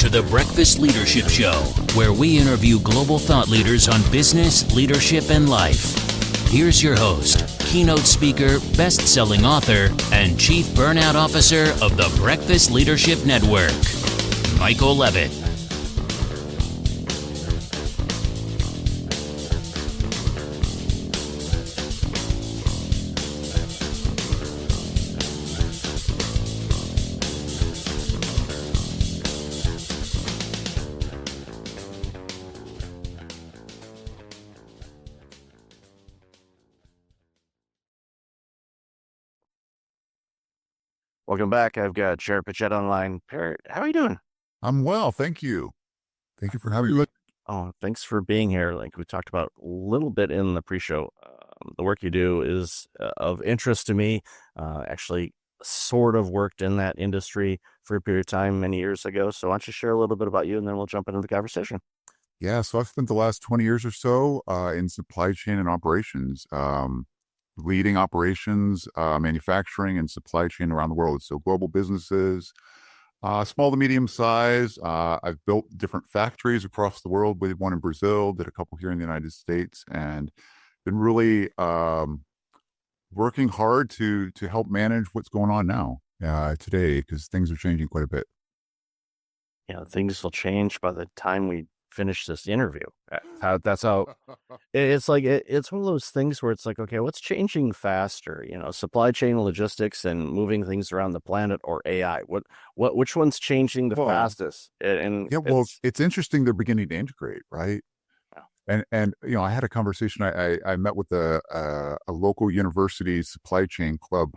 to the Breakfast Leadership Show, where we interview global thought leaders on business, leadership, and life. Here's your host, keynote speaker, best-selling author, and chief burnout officer of the Breakfast Leadership Network, Michael Levitt. Welcome back. I've got Jared Paget online. Parrot, how are you doing? I'm well, thank you. Thank you for having me. Oh, thanks for being here. Like we talked about a little bit in the pre-show, the work you do is of interest to me. Actually, sort of worked in that industry for a period of time many years ago. So why don't you share a little bit about you, and then we'll jump into the conversation. Yeah, so I've spent the last 20 years or so in supply chain and operations, leading operations, manufacturing, and supply chain around the world. So global businesses, small to medium size. I've built different factories across the world. We did one in Brazil, did a couple here in the United States, and been really working hard to help manage what's going on now today, because things are changing quite a bit. You know, things will change by the time we finish this interview. That's how it's like. It's one of those things where it's like, okay, what's changing faster? You know, supply chain logistics and moving things around the planet, or AI? Which one's changing the fastest? And yeah, well, it's interesting they're beginning to integrate, right? Yeah. And you know, I had a conversation. I met with a local university supply chain club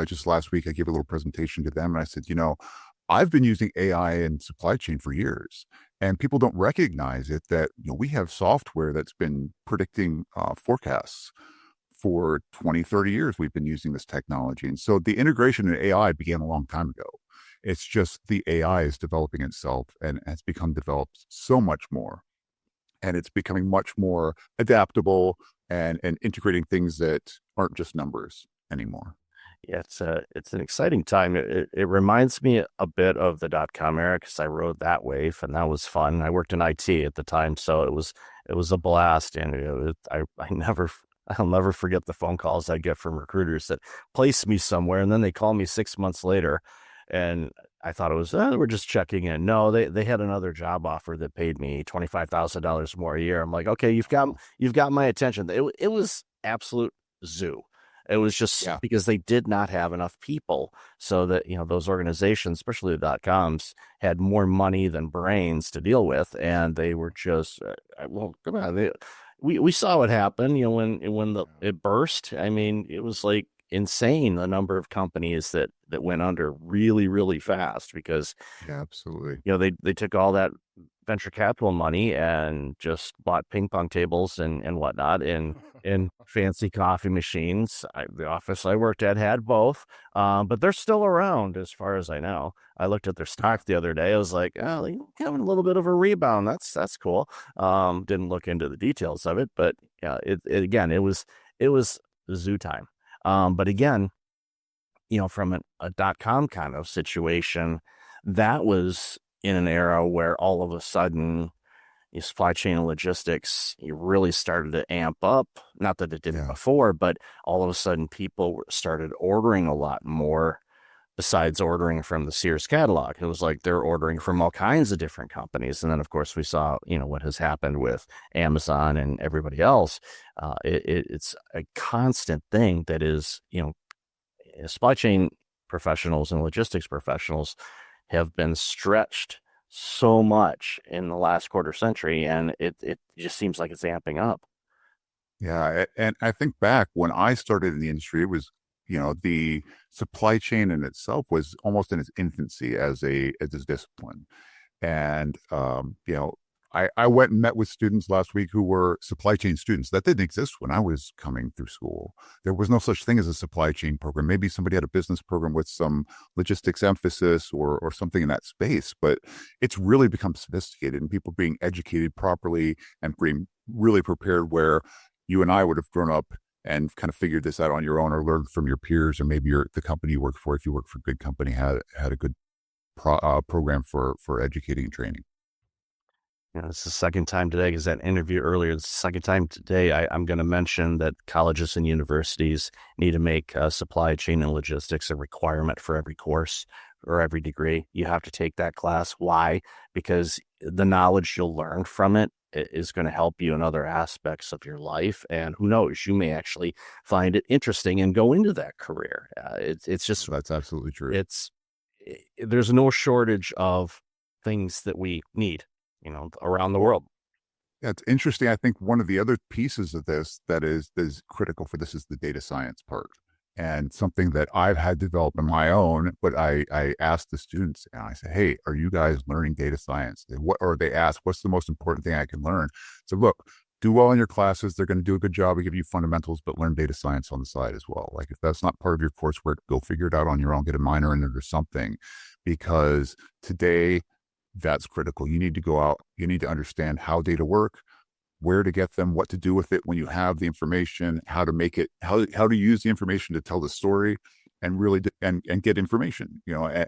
just last week. I gave a little presentation to them, and I said, you know, I've been using AI in supply chain for years, and people don't recognize it that, you know, we have software that's been predicting forecasts for 20, 30 years. We've been using this technology. And so the integration in AI began a long time ago. It's just the AI is developing itself and has become developed so much more. And it's becoming much more adaptable and integrating things that aren't just numbers anymore. Yeah, it's an exciting time. It reminds me a bit of the .com era, because I rode that wave, and that was fun. I worked in IT at the time, so it was a blast, and I'll never forget the phone calls I get from recruiters that place me somewhere, and then they call me 6 months later, and I thought it was we're just checking in. No, they had another job offer that paid me $25,000 more a year. I'm like, okay, you've got my attention. It was absolute zoo. It was just because they did not have enough people, so that, you know, those organizations, especially the .coms, had more money than brains to deal with, and they were just well, come on, we saw what happened. You know, when it burst. I mean, it was like insane the number of companies that went under really, really fast, because absolutely, you know, they took all that venture capital money and just bought ping pong tables and whatnot, and fancy coffee machines. The office I worked at had both, but they're still around as far as I know. I looked at their stock the other day. I was like, oh, they're having a little bit of a rebound. That's cool. Didn't look into the details of it, but yeah, it was zoo time. But again, you know, from a .com kind of situation, that was in an era where all of a sudden, supply chain and logistics, you really started to amp up. Not that it didn't before, but all of a sudden people started ordering a lot more, besides ordering from the Sears catalog. It was like they're ordering from all kinds of different companies. And then, of course, we saw, you know, what has happened with Amazon and everybody else. It's a constant thing that is, you know, supply chain professionals and logistics professionals have been stretched so much in the last quarter century, and it just seems like it's amping up. Yeah, and I think back when I started in the industry, it was, you know, the supply chain in itself was almost in its infancy as a discipline. And you know, I went and met with students last week who were supply chain students. That didn't exist when I was coming through school. There was no such thing as a supply chain program. Maybe somebody had a business program with some logistics emphasis or something in that space, but it's really become sophisticated, and people being educated properly and being really prepared, where you and I would have grown up and kind of figured this out on your own, or learned from your peers, or maybe the company you worked for, if you worked for a good company, had a good program for educating and training. It's the second time today, because that interview earlier, it's the second time today I'm going to mention that colleges and universities need to make supply chain and logistics a requirement for every course or every degree. You have to take that class. Why? Because the knowledge you'll learn from it is going to help you in other aspects of your life. And who knows, you may actually find it interesting and go into that career. It's just, That's absolutely true. There's no shortage of things that we need, around the world. Yeah, it's interesting. I think one of the other pieces of this that is critical for this is the data science part, and something that I've had developed on my own. But I asked the students, and I said, "Hey, are you guys learning data science?" They asked, "What's the most important thing I can learn?" So look, do well in your classes. They're going to do a good job of giving you fundamentals, but learn data science on the side as well. Like if that's not part of your coursework, go figure it out on your own. Get a minor in it or something, because today, that's critical. You need to go out, you need to understand how data work, where to get them, what to do with it when you have the information, how to make it, how to use the information to tell the story and really, and get information,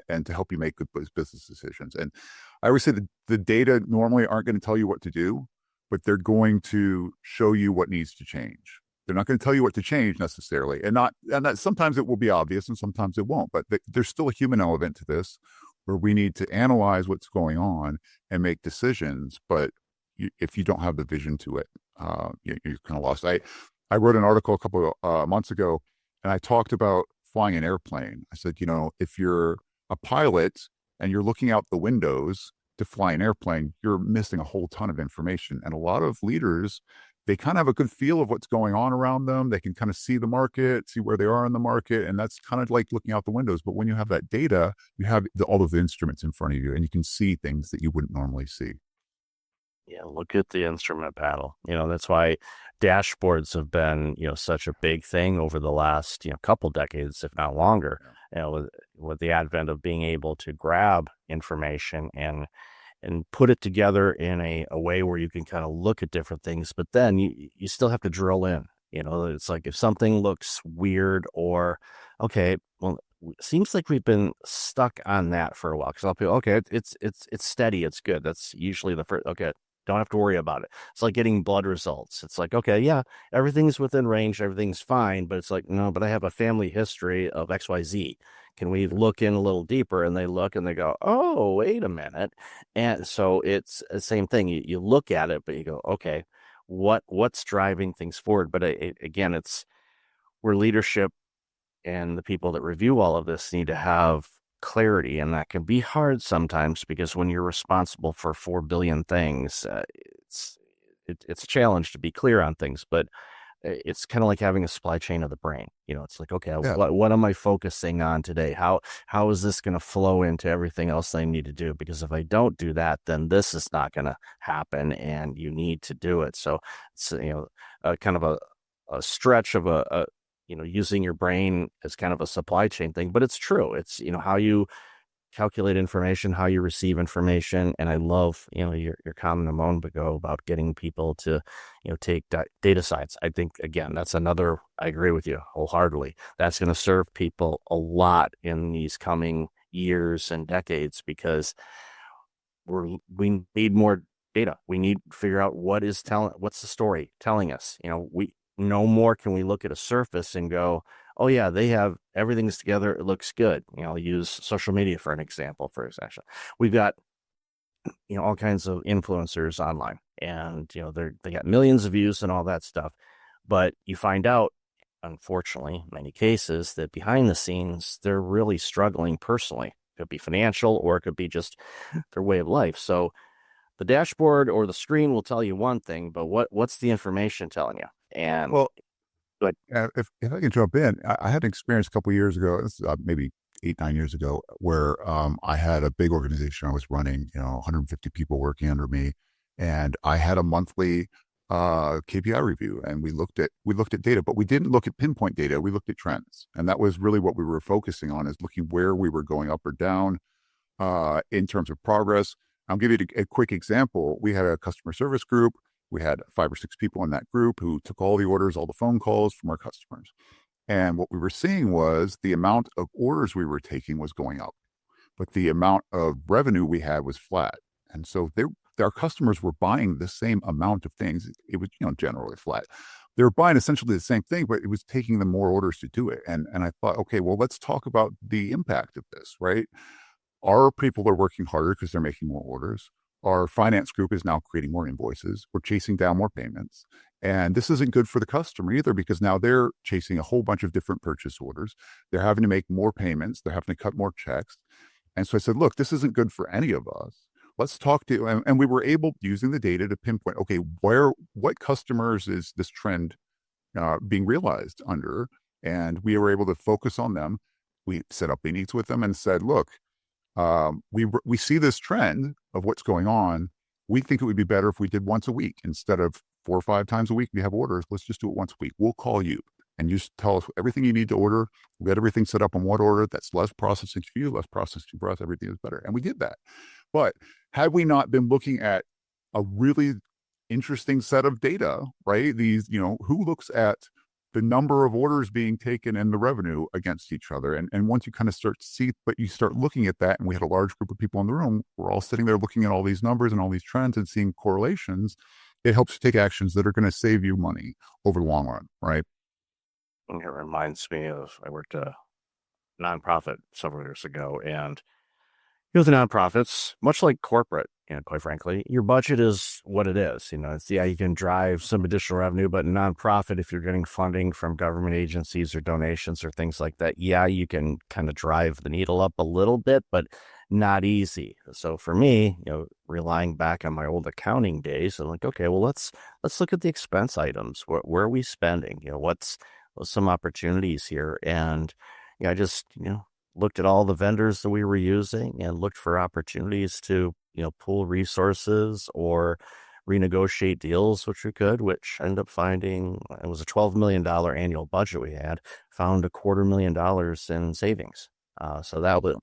and to help you make good business decisions. And I always say that the data normally aren't going to tell you what to do, but they're going to show you what needs to change. They're not going to tell you what to change necessarily. And that sometimes it will be obvious and sometimes it won't, but there's still a human element to this, where we need to analyze what's going on and make decisions. But if you don't have the vision to it, you're kind of lost. I wrote an article a couple of months ago, and I talked about flying an airplane. I said, if you're a pilot and you're looking out the windows to fly an airplane, you're missing a whole ton of information. And a lot of leaders, they kind of have a good feel of what's going on around them. They can kind of see the market, see where they are in the market. And that's kind of like looking out the windows. But when you have that data, you have all of the instruments in front of you, and you can see things that you wouldn't normally see. Yeah, look at the instrument panel. That's why dashboards have been, such a big thing over the last, couple decades, if not longer. With the advent of being able to grab information and put it together in a way where you can kind of look at different things, but then you still have to drill in. It's like if something looks weird or, okay, well, it seems like we've been stuck on that for a while. Because I'll be, okay, it's steady, it's good. That's usually the first, okay, don't have to worry about it. It's like getting blood results. It's like, okay, yeah, everything's within range, everything's fine, but it's like, no, but I have a family history of XYZ. Can we look in a little deeper? And they look and they go, oh, wait a minute. And so it's the same thing. You look at it, but you go, okay, what's driving things forward? But again, it's where leadership and the people that review all of this need to have clarity. And that can be hard sometimes, because when you're responsible for 4 billion things, it's a challenge to be clear on things. But it's kind of like having a supply chain of the brain. It's like, okay, Yeah. what am I focusing on today? How is this going to flow into everything else I need to do? Because if I don't do that, then this is not going to happen, and you need to do it. So it's, kind of a stretch of using your brain as kind of a supply chain thing, but it's true. It's, how you calculate information, how you receive information. And I love, your comment a moment ago about getting people to, take data science. I think, again, that's another, I agree with you wholeheartedly. That's going to serve people a lot in these coming years and decades, because we need more data. We need to figure out what's the story telling us. We no more can we look at a surface and go, oh yeah, they have everything's together, it looks good. I'll use social media for an example. We've got all kinds of influencers online, and they got millions of views and all that stuff, but you find out, unfortunately, in many cases, that behind the scenes they're really struggling personally. It could be financial, or it could be just their way of life. So the dashboard or the screen will tell you one thing, but what's the information telling you? And Well, go if I can jump in, I had an experience a couple of years ago, this is, maybe 8-9 years ago, where I had a big organization I was running, 150 people working under me, and I had a monthly KPI review, and we looked at data, but we didn't look at pinpoint data. We looked at trends, and that was really what we were focusing on, is looking where we were going up or down in terms of progress. I'll give you a quick example. We had a customer service group. We had 5 or 6 people in that group who took all the orders, all the phone calls from our customers. And what we were seeing was the amount of orders we were taking was going up, but the amount of revenue we had was flat. And so our customers were buying the same amount of things. It was, generally flat. They were buying essentially the same thing, but it was taking them more orders to do it. And I thought, okay, well, let's talk about the impact of this, right? Our people are working harder because they're making more orders. Our finance group is now creating more invoices. We're chasing down more payments. And this isn't good for the customer either, because now they're chasing a whole bunch of different purchase orders. They're having to make more payments. They're having to cut more checks. And so I said, look, this isn't good for any of us. Let's talk to, and we were able, using the data, to pinpoint, okay, what customers is this trend being realized under? And we were able to focus on them. We set up meetings with them and said, look, we see this trend of what's going on. We think it would be better if we did once a week instead of 4 or 5 times a week. We have orders. Let's just do it once a week. We'll call you and you tell us everything you need to order. We'll get everything set up on what order. That's less processing for you, less processing for us. Everything is better. And we did that. But had we not been looking at a really interesting set of data, right? These, who looks at the number of orders being taken and the revenue against each other. And once you kind of start to see, but you start looking at that, and we had a large group of people in the room, we're all sitting there looking at all these numbers and all these trends and seeing correlations. It helps you take actions that are going to save you money over the long run, right? It reminds me of, I worked a nonprofit several years ago, and the nonprofits, much like corporate, quite frankly, your budget is what it is. You can drive some additional revenue, but nonprofit, if you're getting funding from government agencies or donations or things like that, you can kind of drive the needle up a little bit, but not easy. So for me, relying back on my old accounting days, I'm like, okay, well, let's look at the expense items. Where are we spending? What's some opportunities here? And I just, looked at all the vendors that we were using and looked for opportunities to, pool resources or renegotiate deals, which we could, which I ended up finding it was a $12 million annual budget we had, found $250,000 in savings. So that was,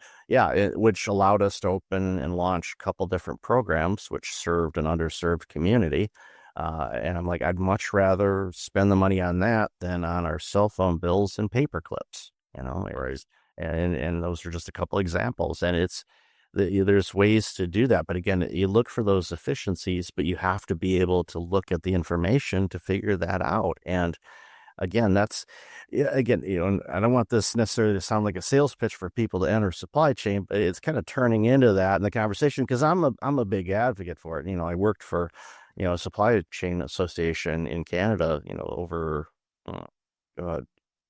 which allowed us to open and launch a couple different programs, which served an underserved community. And I'm like, I'd much rather spend the money on that than on our cell phone bills and paper clips, Right. And those are just a couple examples. And there's ways to do that. But again, you look for those efficiencies, but you have to be able to look at the information to figure that out. And again, I don't want this necessarily to sound like a sales pitch for people to enter supply chain, but it's kind of turning into that in the conversation, because I'm a big advocate for it. I worked for, a supply chain association in Canada, over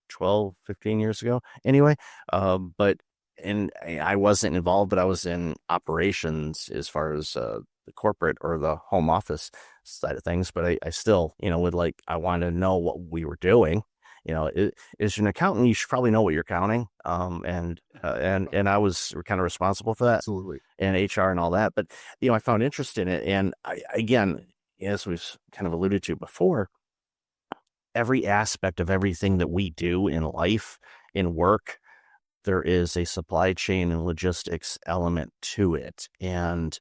12, 15 years ago anyway. And I wasn't involved, but I was in operations as far as the corporate or the home office side of things. But I still, I wanted to know what we were doing. As an accountant, you should probably know what you're counting. And I was kind of responsible for that. Absolutely. And HR and all that. But, I found interest in it. And again, as we've kind of alluded to before, every aspect of everything that we do in life, in work, there is a supply chain and logistics element to it. And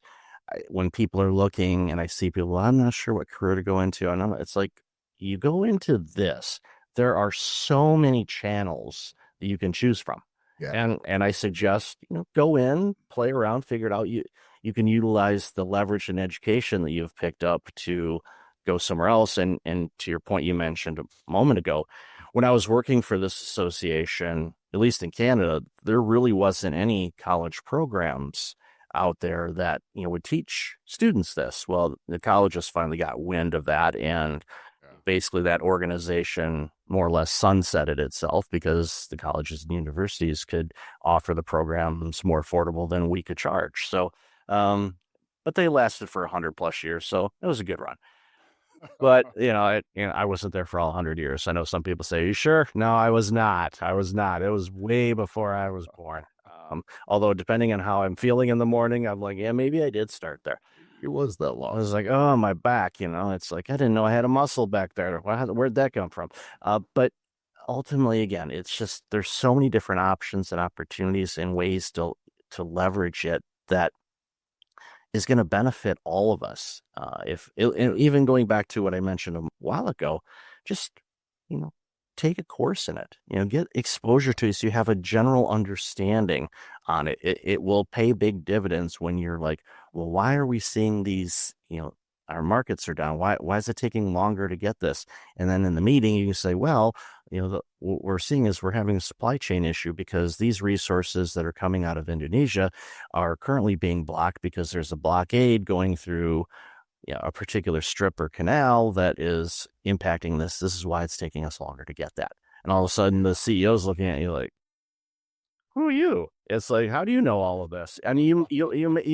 when people are looking and I see people, well, I'm not sure what career to go into. It's like, you go into this, there are so many channels that you can choose from. Yeah. And I suggest, go in, play around, figure it out. You can utilize the leverage and education that you've picked up to go somewhere else. And to your point you mentioned a moment ago, when I was working for this association, at least in Canada, there really wasn't any college programs out there that, would teach students this. Well, the colleges finally got wind of that, and basically that organization more or less sunsetted itself because the colleges and universities could offer the programs more affordable than we could charge. So, but they lasted for 100+ years, so it was a good run. But, I wasn't there for all 100 years. I know some people say, "Are you sure?" No, I was not. It was way before I was born. Although depending on how I'm feeling in the morning, I'm like, yeah, maybe I did start there. It was that I long. was like, oh, my back, it's like, I didn't know I had a muscle back there. Where'd that come from? But ultimately, again, it's just, there's so many different options and opportunities and ways to leverage it that is going to benefit all of us. Even going back to what I mentioned a while ago, just, take a course in it, get exposure to it so you have a general understanding on it. It will pay big dividends when you're like, well, why are we seeing these, our markets are down. Why is it taking longer to get this? And then in the meeting, you can say, well, what we're seeing is we're having a supply chain issue because these resources that are coming out of Indonesia are currently being blocked because there's a blockade going through a particular strip or canal that is impacting this. This is why it's taking us longer to get that. And all of a sudden the CEO's looking at you like, who are you? It's like, how do you know all of this? And you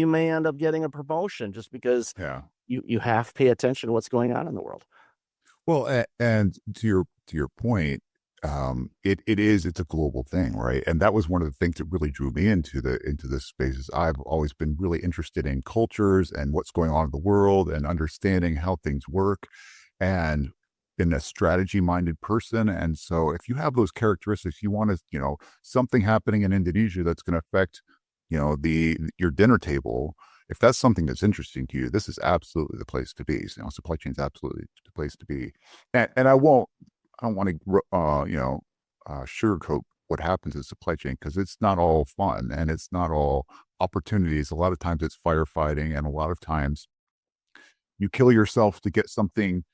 may end up getting a promotion just because you have to pay attention to what's going on in the world. Well, and to your point, it's a global thing, right? And that was one of the things that really drew me into this space. Is I've always been really interested in cultures and what's going on in the world and understanding how things work, and been a strategy minded person. And so if you have those characteristics, you want to, something happening in Indonesia that's going to affect, your dinner table. If that's something that's interesting to you, this is absolutely the place to be. Supply chain is absolutely the place to be. And I don't want to, sugarcoat what happens in supply chain, because it's not all fun and it's not all opportunities. A lot of times it's firefighting, and a lot of times you kill yourself to get something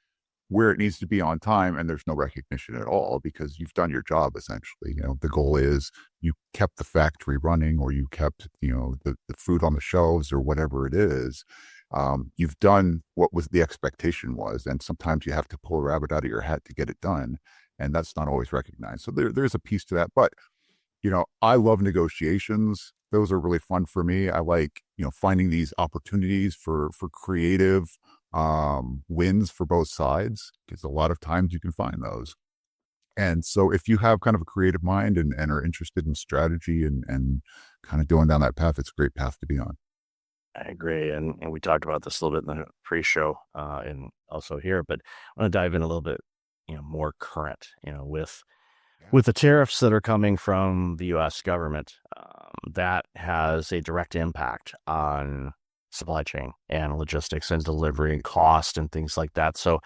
where it needs to be on time, and there's no recognition at all because you've done your job essentially. The goal is you kept the factory running, or you kept, the food on the shelves, or whatever it is. You've done what was the expectation was, and sometimes you have to pull a rabbit out of your hat to get it done, and that's not always recognized. So there's a piece to that. But I love negotiations. Those are really fun for me. I like finding these opportunities for creative wins for both sides, because a lot of times you can find those. And so if you have kind of a creative mind and are interested in strategy and kind of going down that path, it's a great path to be on. I agree. And we talked about this a little bit in the pre-show and also here, but I want to dive in a little bit, more current, with the tariffs that are coming from the U.S. government. That has a direct impact on supply chain and logistics and delivery and cost and things like that. So,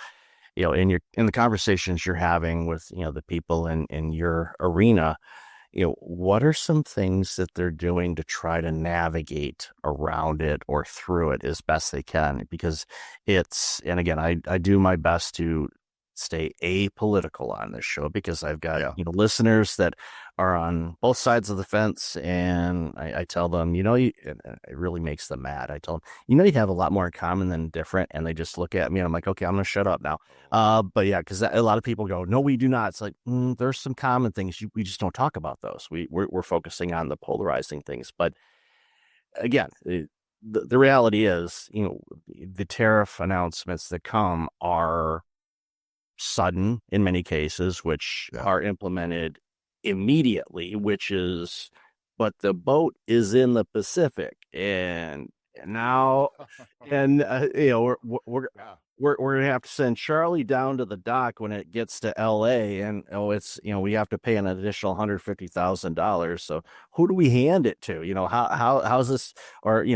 in the conversations you're having with, the people in your arena, what are some things that they're doing to try to navigate around it or through it as best they can? Because and again, I do my best to stay apolitical on this show, because I've got, listeners that are on both sides of the fence, and I tell them, it really makes them mad. I tell them, you have a lot more in common than different, and they just look at me and I'm like, okay, I'm going to shut up now. But yeah, because a lot of people go, no, we do not. It's like, there's some common things. We just don't talk about those. We're focusing on the polarizing things. But again, the reality is, the tariff announcements that come are sudden in many cases, which are implemented immediately, but the boat is in the Pacific, and now, and we're gonna have to send Charlie down to the dock when it gets to LA, and we have to pay an additional $150,000. So who do we hand it to? How's this? Or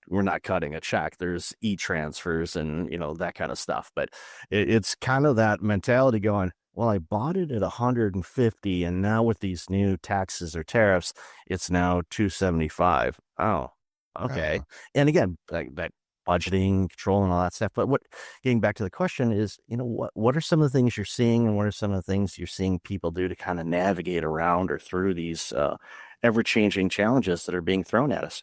we're not cutting a check. There's e-transfers and that kind of stuff. But it's kind of that mentality going, well, I bought it at 150, and now with these new taxes or tariffs, it's now 275. Oh, okay. And again, that budgeting, control, and all that stuff. But getting back to the question is, what are some of the things you're seeing, and what are some of the things you're seeing people do to kind of navigate around or through these ever-changing challenges that are being thrown at us?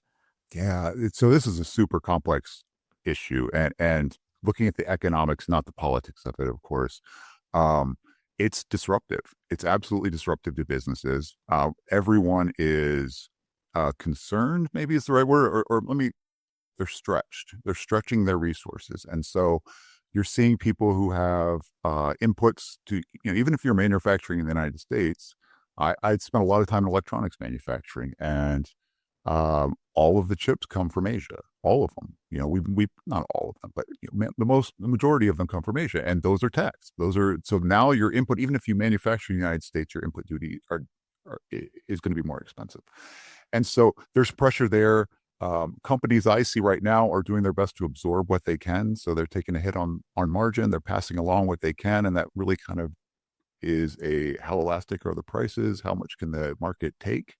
Yeah. So this is a super complex issue, and looking at the economics, not the politics of it, of course. It's disruptive. It's absolutely disruptive to businesses. Everyone is concerned, maybe is the right word, or they're stretched. They're stretching their resources. And so you're seeing people who have inputs to, even if you're manufacturing in the United States, I'd spent a lot of time in electronics manufacturing, and all of the chips come from Asia. All of them. We not all of them, but the majority of them come from Asia, and those are taxed. So now your input, even if you manufacture in the United States, your input duty is going to be more expensive. And so there's pressure there. Companies I see right now are doing their best to absorb what they can. So they're taking a hit on margin. They're passing along what they can. And that really kind of is how elastic are the prices? How much can the market take?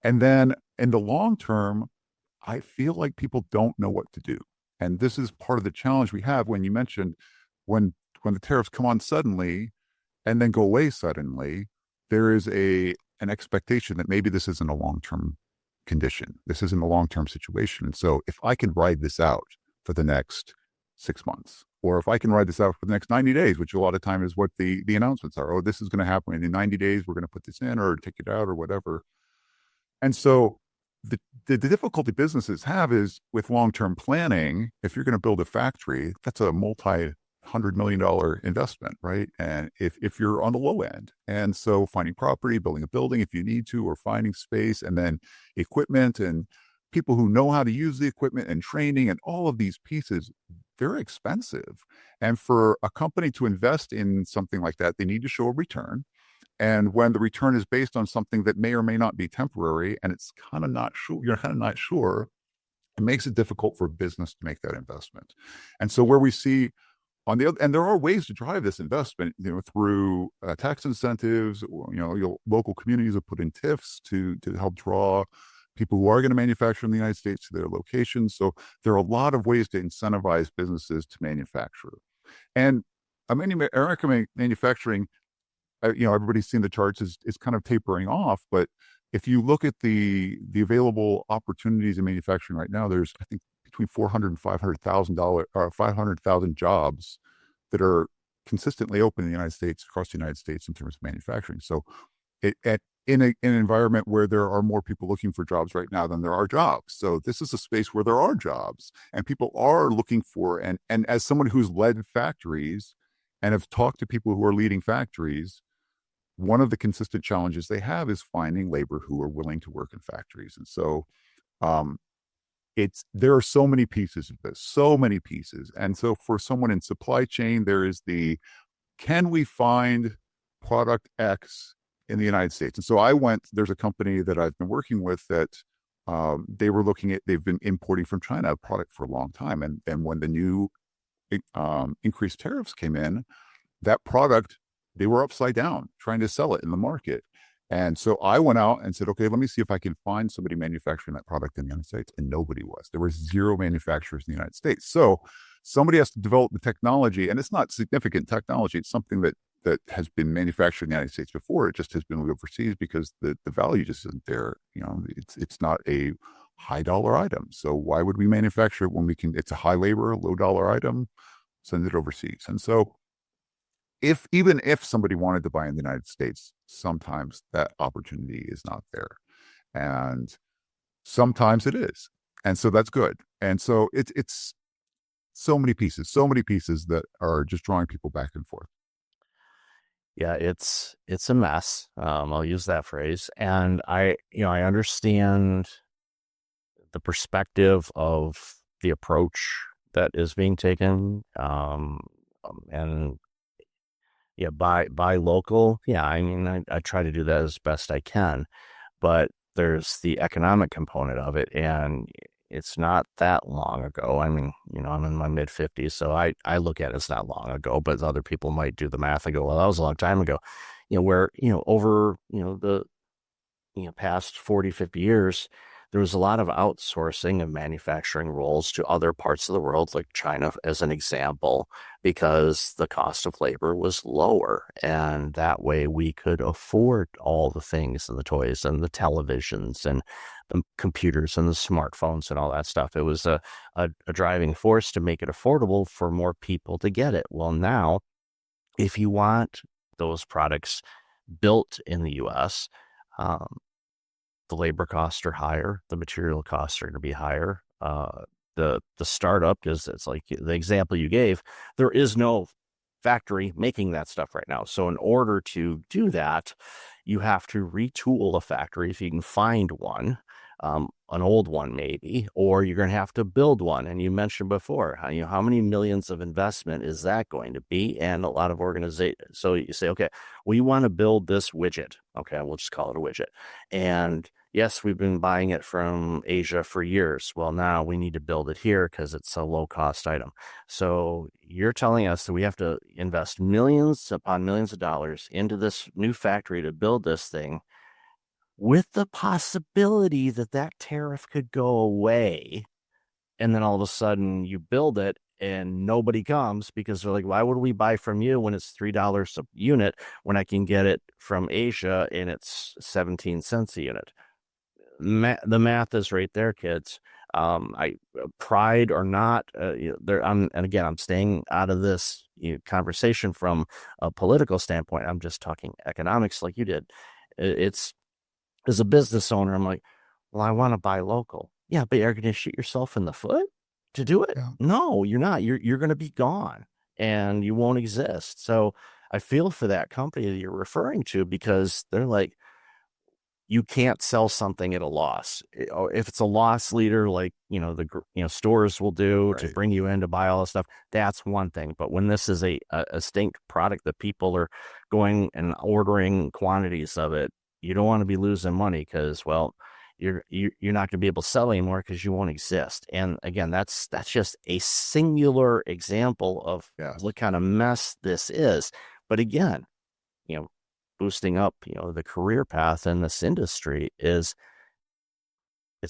And then in the long term, I feel like people don't know what to do. And this is part of the challenge we have when you mentioned when when the tariffs come on suddenly and then go away suddenly, there is an expectation that maybe this isn't a long-term condition. This isn't a long-term situation. And so if I can ride this out for the next 6 months, or if I can ride this out for the next 90 days, which a lot of time is what the announcements are. Oh, this is going to happen in 90 days. We're going to put this in or take it out or whatever. And so the difficulty businesses have is with long-term planning. If you're going to build a factory, that's a multi-$100 million investment, right? And if you're on the low end, and so finding property, building a building if you need to, or finding space, and then equipment and people who know how to use the equipment and training and all of these pieces, they're expensive. And for a company to invest in something like that, they need to show a return. And when the return is based on something that may or may not be temporary, and it's kind of not sure, you're kind of not sure, it makes it difficult for business to make that investment. And so where we see on the other, and there are ways to drive this investment, through tax incentives, or, local communities have put in TIFs to help draw people who are going to manufacture in the United States to their locations. So there are a lot of ways to incentivize businesses to manufacture. And American manufacturing, everybody's seen the charts, is kind of tapering off. But if you look at the available opportunities in manufacturing right now, there's, I think, between 400 and 500,000 jobs that are consistently open in the United States, across the United States, in terms of manufacturing. So in an environment where there are more people looking for jobs right now than there are jobs. So this is a space where there are jobs and people are looking for, and as someone who's led factories and have talked to people who are leading factories, one of the consistent challenges they have is finding labor who are willing to work in factories. And so there are so many pieces of this, so many pieces. And so for someone in supply chain, there is can we find product X in the United States? And so there's a company that I've been working with that they've been importing from China a product for a long time. And when the new increased tariffs came in, that product, they were upside down trying to sell it in the market. And so I went out and said, okay, let me see if I can find somebody manufacturing that product in the United States. And nobody was. There were zero manufacturers in the United States. So somebody has to develop the technology, and it's not significant technology. It's something that has been manufactured in the United States before. It just has been overseas because the value just isn't there. It's not a high dollar item. So why would we manufacture it when it's a high labor, low dollar item, send it overseas? And so even if somebody wanted to buy in the United States, sometimes that opportunity is not there. And sometimes it is. And so that's good. And so it's so many pieces that are just drawing people back and forth. Yeah, it's a mess. I'll use that phrase. And I understand the perspective of the approach that is being taken. And yeah, buy local. Yeah, I mean, I try to do that as best I can, but there's the economic component of it, and it's not that long ago. I mean, I'm in my mid 50s, so I look at it as not long ago, but other people might do the math and go, well, that was a long time ago. Where, over, the past 40, 50 years, there was a lot of outsourcing of manufacturing roles to other parts of the world, like China, as an example, because the cost of labor was lower. And that way we could afford all the things and the toys and the televisions and the computers and the smartphones and all that stuff. It was a driving force to make it affordable for more people to get it. Well, now, if you want those products built in the U.S., the labor costs are higher, the material costs are going to be higher. The startup, because it's like the example you gave, there is no factory making that stuff right now. So in order to do that, you have to retool a factory if you can find one, an old one maybe, or you're going to have to build one. And you mentioned before, how many millions of investment is that going to be? And a lot of organizations. So you say, okay, we want to build this widget. Okay, we'll just call it a widget. And yes, we've been buying it from Asia for years. Well, now we need to build it here because it's a low cost item. So you're telling us that we have to invest millions upon millions of dollars into this new factory to build this thing. with the possibility that that tariff could go away. And then all of a sudden you build it and nobody comes because they're like, why would we buy from you when it's $3 a unit when I can get it from Asia and it's 17 cents a unit? The math is right there, kids. Pride or not, and again, I'm staying out of this conversation from a political standpoint. I'm just talking economics like you did. It's, as a business owner, I'm like, well, I want to buy local. Yeah, but you're going to shoot yourself in the foot to do it? Yeah. No, you're not. You're going to be gone and you won't exist. So I feel for that company that you're referring to, because they're like, you can't sell something at a loss. If it's a loss leader, like, the stores will do to Right. bring you in to buy all this stuff, that's one thing. But when this is a stink product that people are going and ordering quantities of it, you don't want to be losing money because, well, you're not going to be able to sell anymore because you won't exist. And again, that's just a singular example of Yes. what kind of mess this is. But again, boosting up, the career path in this industry it's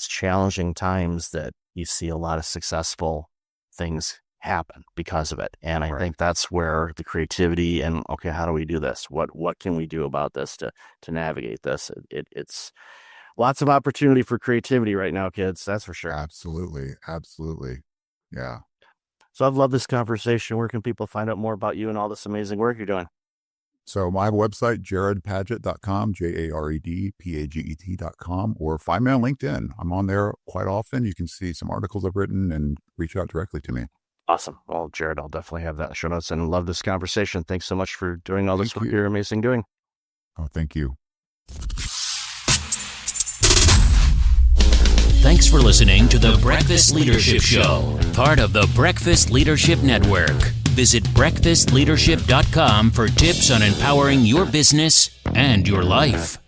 challenging times that you see a lot of successful things happen because of it. And I Right. think that's where the creativity and, okay, how do we do this? What can we do about this to navigate this? It's lots of opportunity for creativity right now, kids. That's for sure. Absolutely. Yeah. So I've loved this conversation. Where can people find out more about you and all this amazing work you're doing? So my website, jaredpaget.com, JaredPaget.com, or find me on LinkedIn. I'm on there quite often. You can see some articles I've written and reach out directly to me. Awesome. Well, Jared, I'll definitely have that in the show notes, and love this conversation. Thanks so much for doing all this work you're amazing doing. Oh, thank you. Thanks for listening to the Breakfast Leadership Show, part of the Breakfast Leadership Network. Visit breakfastleadership.com for tips on empowering your business and your life.